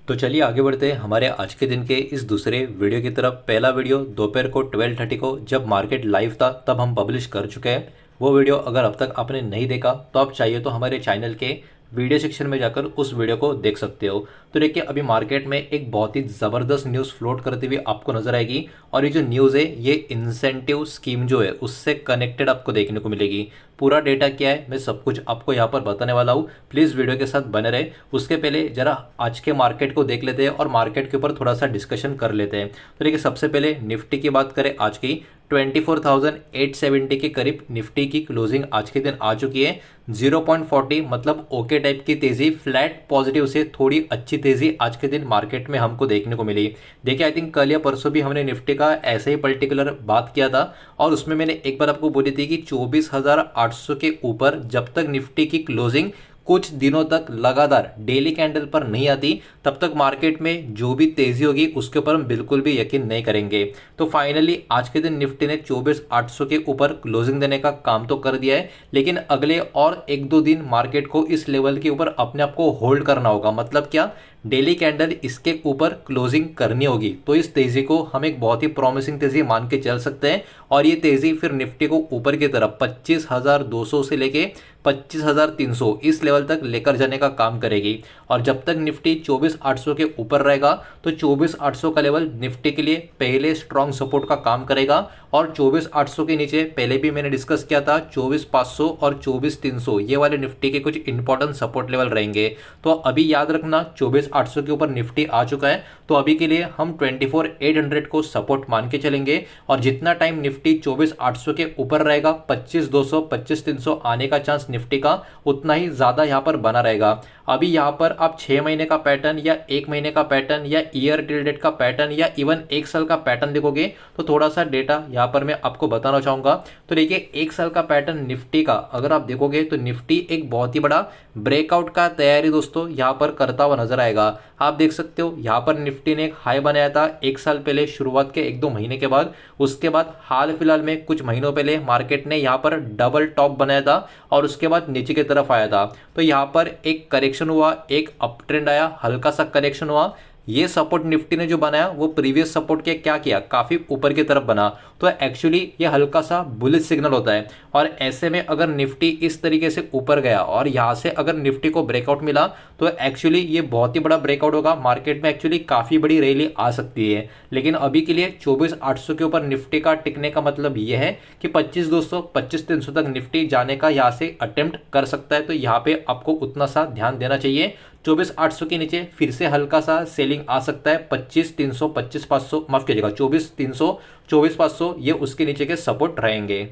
तो चलिए आगे बढ़ते हैं हमारे आज के दिन के इस दूसरे वीडियो की तरफ। पहला वीडियो दोपहर को 12:30 को जब मार्केट लाइव था तब हम पब्लिश कर चुके हैं। वो वीडियो अगर अब तक आपने नहीं देखा तो आप चाहिए तो हमारे चैनल के वीडियो सेक्शन में जाकर उस वीडियो को देख सकते हो। तो देखिए अभी मार्केट में एक बहुत ही ज़बरदस्त न्यूज़ फ्लोट करती हुई आपको नजर आएगी और ये जो न्यूज़ है ये इंसेंटिव स्कीम जो है उससे कनेक्टेड आपको देखने को मिलेगी। पूरा डेटा क्या है मैं सब कुछ आपको यहाँ पर बताने वाला हूँ, प्लीज़ वीडियो के साथ बने रहे। उसके पहले जरा आज के मार्केट को देख लेते हैं और मार्केट के ऊपर थोड़ा सा डिस्कशन कर लेते हैं। तो देखिए सबसे पहले निफ्टी की बात करें, आज की 24,870 के करीब निफ्टी की क्लोजिंग आज के दिन आ चुकी है। 0.40 मतलब ओके टाइप की तेजी, फ्लैट पॉजिटिव से थोड़ी अच्छी तेजी आज के दिन मार्केट में हमको देखने को मिली। देखिए आई थिंक कल या परसों भी हमने निफ्टी का ऐसे ही पर्टिकुलर बात किया था और उसमें मैंने एक बार आपको बोली थी कि 24,800 के ऊपर जब तक निफ्टी की क्लोजिंग कुछ दिनों तक लगातार डेली कैंडल पर नहीं आती तब तक मार्केट में जो भी तेजी होगी उसके ऊपर हम बिल्कुल भी यकीन नहीं करेंगे। तो फाइनली आज के दिन निफ्टी ने 24,800 के ऊपर क्लोजिंग देने का काम तो कर दिया है, लेकिन अगले और एक दो दिन मार्केट को इस लेवल के ऊपर अपने आप को होल्ड करना होगा। मतलब क्या, डेली कैंडल इसके ऊपर क्लोजिंग करनी होगी। तो इस तेजी को हम एक बहुत ही प्रॉमिसिंग तेजी मान के चल सकते हैं और ये तेजी फिर निफ्टी को ऊपर की तरफ 25,200 से लेके 25,300 इस लेवल तक लेकर जाने का काम करेगी। और जब तक निफ्टी 24,800 के ऊपर रहेगा तो 24,800 का लेवल निफ्टी के लिए पहले स्ट्रॉन्ग सपोर्ट का काम करेगा और 24,800 के नीचे पहले भी मैंने डिस्कस किया था 24,500 और 24,300 ये वाले निफ्टी के कुछ इंपॉर्टेंट सपोर्ट लेवल रहेंगे। तो अभी याद रखना 24,800 के ऊपर निफ्टी आ चुका है तो अभी के लिए हम 24,800 को सपोर्ट मान के चलेंगे और जितना टाइम निफ्टी 24,800 के ऊपर रहेगा 25,200 25,300 आने का चांस निफ्टी का उतना ही ज्यादा यहाँ पर बना रहेगा। अभी यहाँ पर आप 6 महीने का पैटर्न या 1 महीने का पैटर्न या ईयर टिल डेट का पैटर्न या इवन 1 साल का पैटर्न देखोगे तो थोड़ा सा डेटा यहाँ पर मैं आपको बताना चाहूंगा। तो देखिए 1 साल का पैटर्न निफ्टी का अगर आप देखोगे तो निफ्टी एक बहुत ही बड़ा ब्रेकआउट का तैयारी दोस्तों यहाँ पर करता हुआ नजर आएगा। आप देख सकते हो यहाँ पर निफ्टी ने एक हाई बनाया था 1 साल पहले शुरुआत के 1-2 महीने के बाद। उसके बाद हाल फिलहाल में कुछ महीनों पहले मार्केट ने यहाँ पर डबल टॉप बनाया था और उसके बाद नीचे की तरफ आया था। तो यहाँ पर एक करेक्शन हुआ, एक अप ट्रेंड आया, हल्का सा करेक्शन हुआ। ये सपोर्ट निफ्टी ने जो बनाया वो प्रीवियस सपोर्ट के क्या किया, काफी ऊपर की तरफ बना। तो एक्चुअली ये हल्का सा बुलिश सिग्नल होता है और ऐसे में अगर निफ्टी इस तरीके से ऊपर गया और यहां से अगर निफ्टी को ब्रेकआउट मिला तो एक्चुअली ये बहुत ही बड़ा ब्रेकआउट होगा। मार्केट में एक्चुअली काफी बड़ी रैली आ सकती है, लेकिन अभी के लिए 24,800 के ऊपर निफ्टी का टिकने का मतलब ये है कि 25,200 25,300 तक निफ्टी जाने का यहाँ से अटेम्प्ट कर सकता है। तो यहाँ पे आपको उतना सा ध्यान देना चाहिए। 24,800 के नीचे फिर से हल्का सा सेलिंग आ सकता है। 25,300 25,500 माफ कीजिएगा 24,300 24,500 ये उसके नीचे के सपोर्ट रहेंगे।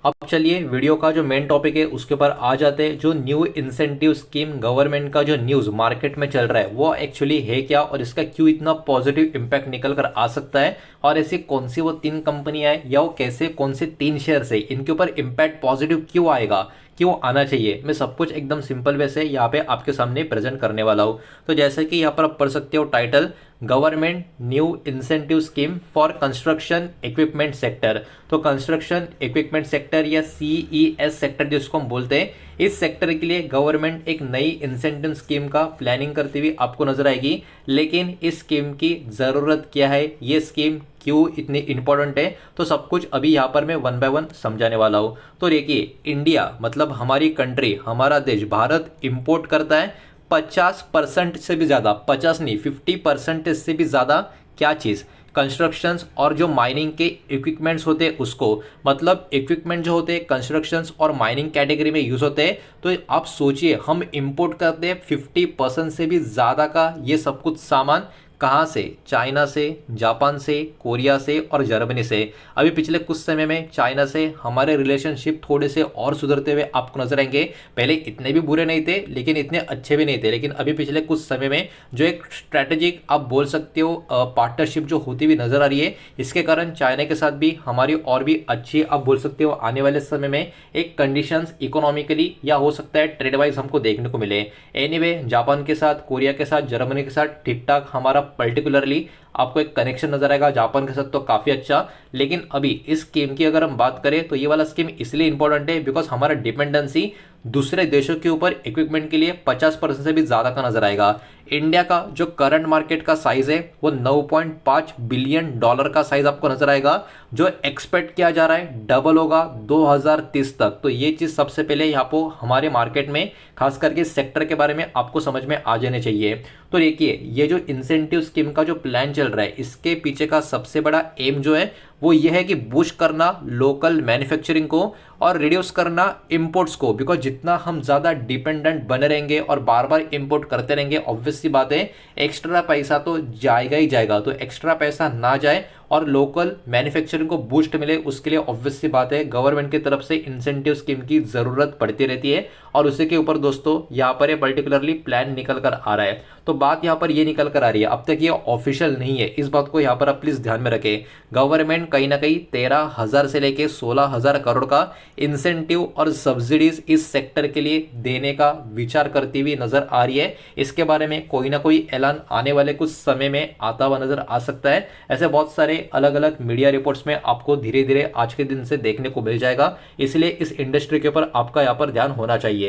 अब चलिए वीडियो का जो मेन टॉपिक है उसके ऊपर आ जाते हैं। जो न्यू इंसेंटिव स्कीम गवर्नमेंट का जो न्यूज मार्केट में चल रहा है वो एक्चुअली है क्या और इसका क्यों इतना पॉजिटिव इंपैक्ट निकल कर आ सकता है और ऐसी कौन सी वो 3 कंपनियां हैं या वो कैसे कौन से 3 शेयर्स है, इनके ऊपर इंपैक्ट पॉजिटिव क्यों आएगा, क्यों आना चाहिए। मैं सब कुछ एकदम सिंपल वे से यहाँ पे आपके सामने प्रेजेंट करने वाला हूँ। तो जैसे कि यहाँ पर आप पढ़ सकते हो title, government new incentive scheme for construction equipment sector. तो कंस्ट्रक्शन इक्विपमेंट सेक्टर या CES सेक्टर जिसको हम बोलते हैं, इस सेक्टर के लिए गवर्नमेंट एक नई इंसेंटिव स्कीम का प्लानिंग करती हुई आपको नजर आएगी। लेकिन इस स्कीम की जरूरत क्या है, ये स्कीम क्यों इतनी इंपॉर्टेंट है, तो सब कुछ अभी यहाँ पर मैं 1 बाय 1 समझाने वाला हूँ। तो देखिए इंडिया मतलब हमारी कंट्री, हमारा देश भारत इंपोर्ट करता है 50% से भी ज़्यादा, 50 नहीं 50% से भी ज़्यादा क्या चीज़, कंस्ट्रक्शंस और जो माइनिंग के इक्विपमेंट्स होते हैं उसको। मतलब इक्विपमेंट जो होते हैं कंस्ट्रक्शंस और माइनिंग कैटेगरी में यूज़ होते हैं। तो आप सोचिए हम इंपोर्ट करते हैं 50% से भी ज़्यादा का ये सब कुछ सामान। कहाँ से? चाइना से, जापान से, कोरिया से और जर्मनी से। अभी पिछले कुछ समय में चाइना से हमारे रिलेशनशिप थोड़े से और सुधरते हुए आपको नजर आएंगे। पहले इतने भी बुरे नहीं थे लेकिन इतने अच्छे भी नहीं थे, लेकिन अभी पिछले कुछ समय में जो एक स्ट्रैटेजिक आप बोल सकते हो पार्टनरशिप जो होती हुई नजर आ रही है, इसके कारण चाइना के साथ भी हमारी और भी अच्छी आप बोल सकते हो आने वाले समय में एक कंडीशंस इकोनॉमिकली या हो सकता है ट्रेड वाइज हमको देखने को मिले। एनीवे जापान के साथ, कोरिया के साथ, जर्मनी के साथ ठीक ठाक हमारा पर्टिकुलरली आपको एक कनेक्शन नजर आएगा। जापान के साथ तो काफी अच्छा। लेकिन अभी इस स्कीम की अगर हम बात करें तो ये वाला स्कीम इसलिए इंपॉर्टेंट है बिकॉज हमारा डिपेंडेंसी दूसरे देशों के ऊपर इक्विपमेंट के लिए 50% से भी ज़्यादा का नजर आएगा। इंडिया का जो करंट मार्केट का साइज है वो 9.5 बिलियन डॉलर का साइज आपको नजर आएगा, जो एक्सपेक्ट किया जा रहा है डबल होगा 2030 तक। तो ये चीज़ सबसे पहले यहाँ पर हमारे मार्केट में खास करके सेक्टर के बारे में आपको समझ में आ जाने चाहिए। तो देखिए, ये जो इंसेंटिव स्कीम का जो प्लान चल रहा है, इसके पीछे का सबसे बड़ा एम जो है वो ये है कि बूस्ट करना लोकल मैन्युफैक्चरिंग को और रिड्यूस करना इंपोर्ट्स को। बिकॉज जितना हम ज़्यादा डिपेंडेंट बने रहेंगे और बार बार इंपोर्ट करते रहेंगे, ऑब्वियस सी बात है एक्स्ट्रा पैसा तो जाएगा ही जाएगा। तो एक्स्ट्रा पैसा ना जाए और लोकल मैन्युफैक्चरिंग को बूस्ट मिले, उसके लिए ऑब्वियस सी बात है गवर्नमेंट की तरफ से इंसेंटिव स्कीम की ज़रूरत पड़ती रहती है। और उसी के ऊपर दोस्तों यहाँ पर ये पर्टिकुलरली प्लान निकल कर आ रहा है। तो बात यहाँ पर ये निकल कर आ रही है, अब तक ये ऑफिशियल नहीं है, इस बात को यहाँ पर आप प्लीज़ ध्यान में रखें। गवर्नमेंट कहीं ना कहीं 13,000 से लेके 16,000 करोड़ का इंसेंटिव और सब्सिडीज इस सेक्टर के लिए देने का विचार करती हुई नजर आ रही है। इसके बारे में कोई ना कोई ऐलान आने वाले कुछ समय में आता हुआ नजर आ सकता है। ऐसे बहुत सारे अलग अलग मीडिया रिपोर्ट्स में आपको धीरे धीरे आज के दिन से देखने को मिल जाएगा। इसलिए इस इंडस्ट्री के ऊपर आपका यहाँ पर ध्यान होना चाहिए।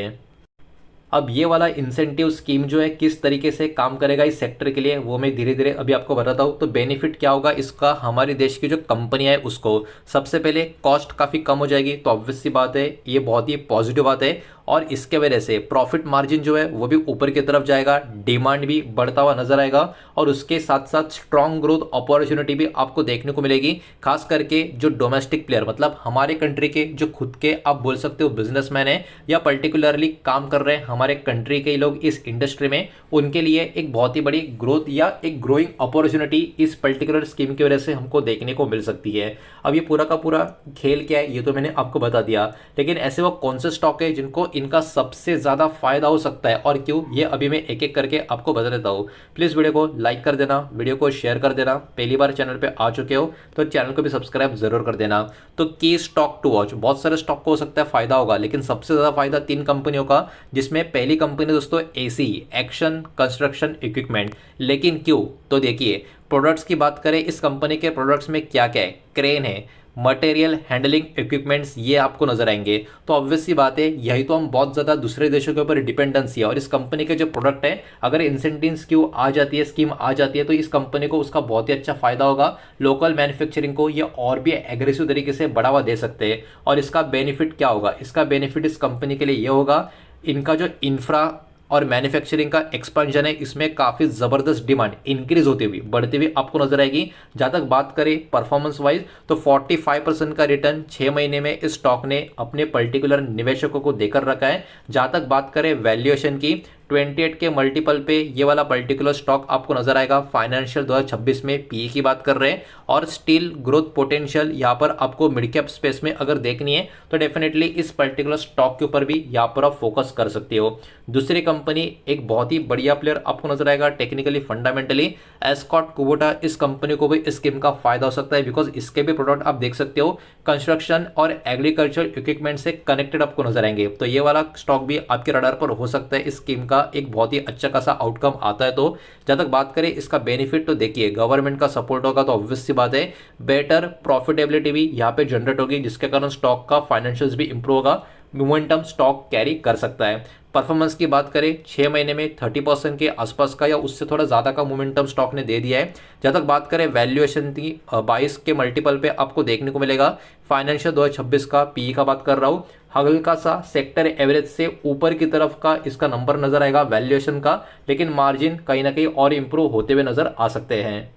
अब ये वाला इंसेंटिव स्कीम जो है किस तरीके से काम करेगा इस सेक्टर के लिए, वो मैं धीरे धीरे अभी आपको बताता हूँ। तो बेनिफिट क्या होगा इसका, हमारे देश की जो कंपनियां है उसको सबसे पहले कॉस्ट काफ़ी कम हो जाएगी। तो ऑब्वियस सी बात है ये बहुत ही पॉजिटिव बात है। और इसके वजह से प्रॉफिट मार्जिन जो है वो भी ऊपर की तरफ जाएगा, डिमांड भी बढ़ता हुआ नजर आएगा और उसके साथ साथ स्ट्रॉन्ग ग्रोथ अपॉर्चुनिटी भी आपको देखने को मिलेगी। खास करके जो डोमेस्टिक प्लेयर, मतलब हमारे कंट्री के जो खुद के आप बोल सकते हो बिजनेसमैन है या पर्टिकुलरली काम कर रहे हैं हमारे कंट्री के लोग इस इंडस्ट्री में, उनके लिए एक बहुत ही बड़ी ग्रोथ या एक ग्रोइंग अपॉर्चुनिटी इस पर्टिकुलर स्कीम की वजह से हमको देखने को मिल सकती है। अब ये पूरा का पूरा खेल क्या है ये तो मैंने आपको बता दिया, लेकिन ऐसे वो कौन से स्टॉक है जिनको इनका सबसे ज्यादा फायदा हो सकता है और क्यों, ये अभी मैं एक एक करके आपको बता देता हूँ। प्लीज वीडियो को लाइक कर देना, वीडियो को शेयर कर देना। पहली बार चैनल पे आ चुके हो तो चैनल को भी सब्सक्राइब जरूर कर देना। तो की स्टॉक टू वॉच, बहुत सारे स्टॉक को हो सकता है फायदा होगा, लेकिन सबसे ज्यादा फायदा 3 कंपनियों का, जिसमें पहली कंपनी दोस्तों एसी एक्शन कंस्ट्रक्शन इक्विपमेंट। लेकिन क्यों, तो देखिए प्रोडक्ट्स की बात करें, इस कंपनी के प्रोडक्ट्स में क्या क्या है, क्रेन है, मटेरियल हैंडलिंग इक्विपमेंट्स ये आपको नजर आएंगे। तो ऑब्वियस सी बात है यही तो हम बहुत ज़्यादा दूसरे देशों के ऊपर डिपेंडेंसी है और इस कंपनी के जो प्रोडक्ट है अगर इंसेंटिव स्कीम आ जाती है तो इस कंपनी को उसका बहुत ही अच्छा फायदा होगा। लोकल मैन्युफैक्चरिंग को ये और भी एग्रेसिव तरीके से बढ़ावा दे सकते हैं। और इसका बेनिफिट क्या होगा, इसका बेनिफिट इस कंपनी के लिए ये होगा, इनका जो इंफ्रा और मैन्युफैक्चरिंग का एक्सपेंशन है इसमें काफ़ी ज़बरदस्त डिमांड इंक्रीज होती हुई बढ़ती हुई आपको नजर आएगी। जहाँ तक बात करें परफॉर्मेंस वाइज तो 45% का रिटर्न 6 महीने में इस स्टॉक ने अपने पर्टिकुलर निवेशकों को देकर रखा है। जहाँ तक बात करें वैल्यूएशन की, 28 के मल्टीपल पे ये वाला पर्टिकुलर स्टॉक आपको नजर आएगा। फाइनेंशियल 2026 में पीई की बात कर रहे हैं और स्टिल ग्रोथ पोटेंशियल यहाँ पर आपको मिड कैप स्पेस में अगर देखनी है तो डेफिनेटली इस पर्टिकुलर स्टॉक के ऊपर भी यहाँ पर आप फोकस कर सकते हो। दूसरी कंपनी एक बहुत ही बढ़िया प्लेयर आपको नजर आएगा टेक्निकली फंडामेंटली, एस्कॉट कुबोटा। इस कंपनी को भी इस स्कीम का फायदा हो सकता है बिकॉज इसके भी प्रोडक्ट आप देख सकते हो कंस्ट्रक्शन और एग्रीकल्चर इक्विपमेंट से कनेक्टेड आपको नजर आएंगे। तो ये वाला स्टॉक भी आपके रडार पर हो सकता है, इस स्कीम का एक बहुत ही अच्छा खासा आउटकम आता है। तो जब तक बात करें इसका बेनिफिट तो देखिए गवर्नमेंट का सपोर्ट होगा तो ऑब्वियस सी बात है बेटर प्रॉफिटेबिलिटी भी यहाँ पे जनरेट होगी, जिसके कारण स्टॉक का फाइनेंशियल्स भी इंप्रूव होगा, मोमेंटम स्टॉक कैरी कर सकता है। परफॉर्मेंस की बात करें 6 महीने में 30% के आसपास का या उससे थोड़ा ज़्यादा का मोमेंटम स्टॉक ने दे दिया है। जहाँ तक बात करें वैल्यूएशन की 22 के मल्टीपल पे आपको देखने को मिलेगा। फाइनेंशियल 2026 का पीई का बात कर रहा हूँ, हल्का सा सेक्टर एवरेज से ऊपर की तरफ का इसका नंबर नजर आएगा वैल्यूएशन का, लेकिन मार्जिन कहीं ना कहीं और इंप्रूव होते हुए नजर आ सकते हैं।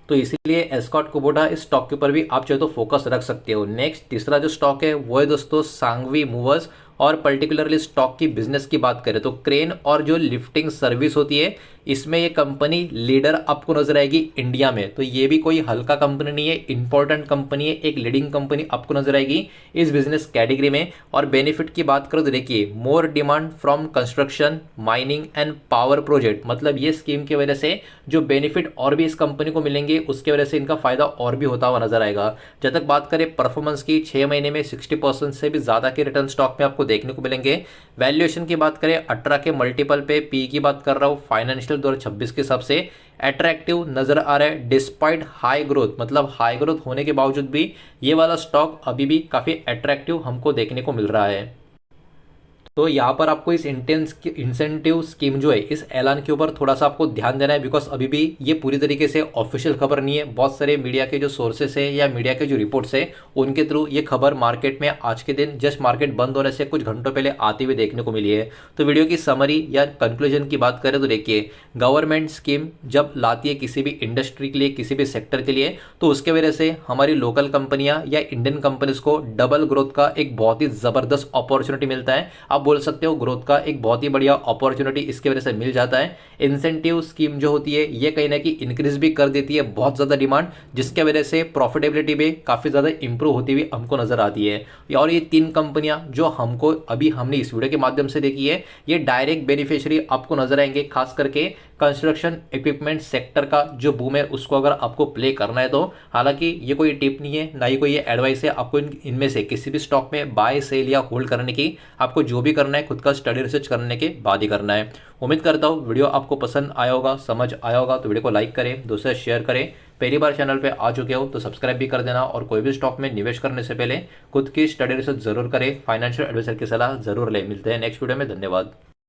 तो इसीलिए एस्कॉट कुबोटा इस स्टॉक के ऊपर भी आप चाहे तो फोकस रख सकते हो। नेक्स्ट तीसरा जो स्टॉक है वो है दोस्तों सांगवी मूवर्स। और पर्टिकुलरली स्टॉक की बिजनेस की बात करें तो क्रेन और जो लिफ्टिंग सर्विस होती है इसमें ये कंपनी लीडर आपको नजर आएगी इंडिया में। तो ये भी कोई हल्का कंपनी नहीं है, इंपॉर्टेंट कंपनी है, एक लीडिंग कंपनी आपको नजर आएगी इस बिजनेस कैटेगरी में। और बेनिफिट की बात करो तो देखिए more demand from construction mining and power project, मतलब ये स्कीम की वजह से जो बेनिफिट और भी इस कंपनी को मिलेंगे उसके वजह से इनका फायदा और भी होता हुआ नजर आएगा। जब तक बात करें परफॉर्मेंस की 6 महीने में 60% से भी ज्यादा के रिटर्न स्टॉक में आपको देखने को मिलेंगे। वैल्यूएशन की बात करें 18 के मल्टीपल पे, पी की बात कर रहा हूँ फाइनेंशियल 2026 के हिसाब से अट्रैक्टिव नजर आ रहा है डिस्पाइट हाई ग्रोथ, मतलब हाई ग्रोथ होने के बावजूद भी ये वाला स्टॉक अभी भी काफी अट्रैक्टिव हमको देखने को मिल रहा है। तो यहाँ पर आपको इस इंसेंटिव स्कीम जो है इस ऐलान के ऊपर थोड़ा सा आपको ध्यान देना है, बिकॉज अभी भी ये पूरी तरीके से ऑफिशियल खबर नहीं है। बहुत सारे मीडिया के जो सोर्सेस है या मीडिया के जो रिपोर्ट्स है उनके थ्रू ये खबर मार्केट में आज के दिन जस्ट मार्केट बंद होने से कुछ घंटों पहले आती हुई देखने को मिली है। तो वीडियो की समरी या कंक्लूजन की बात करें तो देखिए, गवर्नमेंट स्कीम जब लाती है किसी भी इंडस्ट्री के लिए, किसी भी सेक्टर के लिए, तो उसके वजह से हमारी लोकल कंपनियां या इंडियन कंपनीज को डबल ग्रोथ का एक बहुत ही जबरदस्त अपॉर्चुनिटी मिलता है। आप बोल सकते हो ग्रोथ का एक बहुत ही बढ़िया अपॉर्चुनिटी इसके वजह से मिल जाता है। इंसेंटिव स्कीम जो होती है ये कहीं ना कहीं इंक्रीज भी कर देती है बहुत ज़्यादा डिमांड, जिसके वजह से प्रॉफिटेबिलिटी भी काफ़ी ज़्यादा इंप्रूव होती हुई हमको नजर आती है। और ये तीन कंपनियां जो हमको अभी हमने इस वीडियो के माध्यम से देखी है, ये डायरेक्ट बेनिफिशियरी आपको नजर आएंगे। खास करके कंस्ट्रक्शन इक्विपमेंट सेक्टर का जो बूम है उसको अगर आपको प्ले करना है तो, हालांकि ये कोई टिप नहीं है ना ही कोई ये एडवाइस है आपको इनमें से किसी भी स्टॉक में बाय सेल या होल्ड करने की। आपको जो भी करना है खुद का स्टडी रिसर्च करने के बाद ही करना है। उम्मीद करता हूँ वीडियो आपको पसंद आया होगा, समझ आया होगा। तो वीडियो को लाइक करें, दोस्तों शेयर करें। पहली बार चैनल पे आ चुके हो तो सब्सक्राइब भी कर देना, और कोई भी स्टॉक में निवेश करने से पहले खुद की स्टडी रिसर्च जरूर करें, फाइनेंशियल एडवाइजर की सलाह जरूर ले। मिलते हैं नेक्स्ट वीडियो में, धन्यवाद।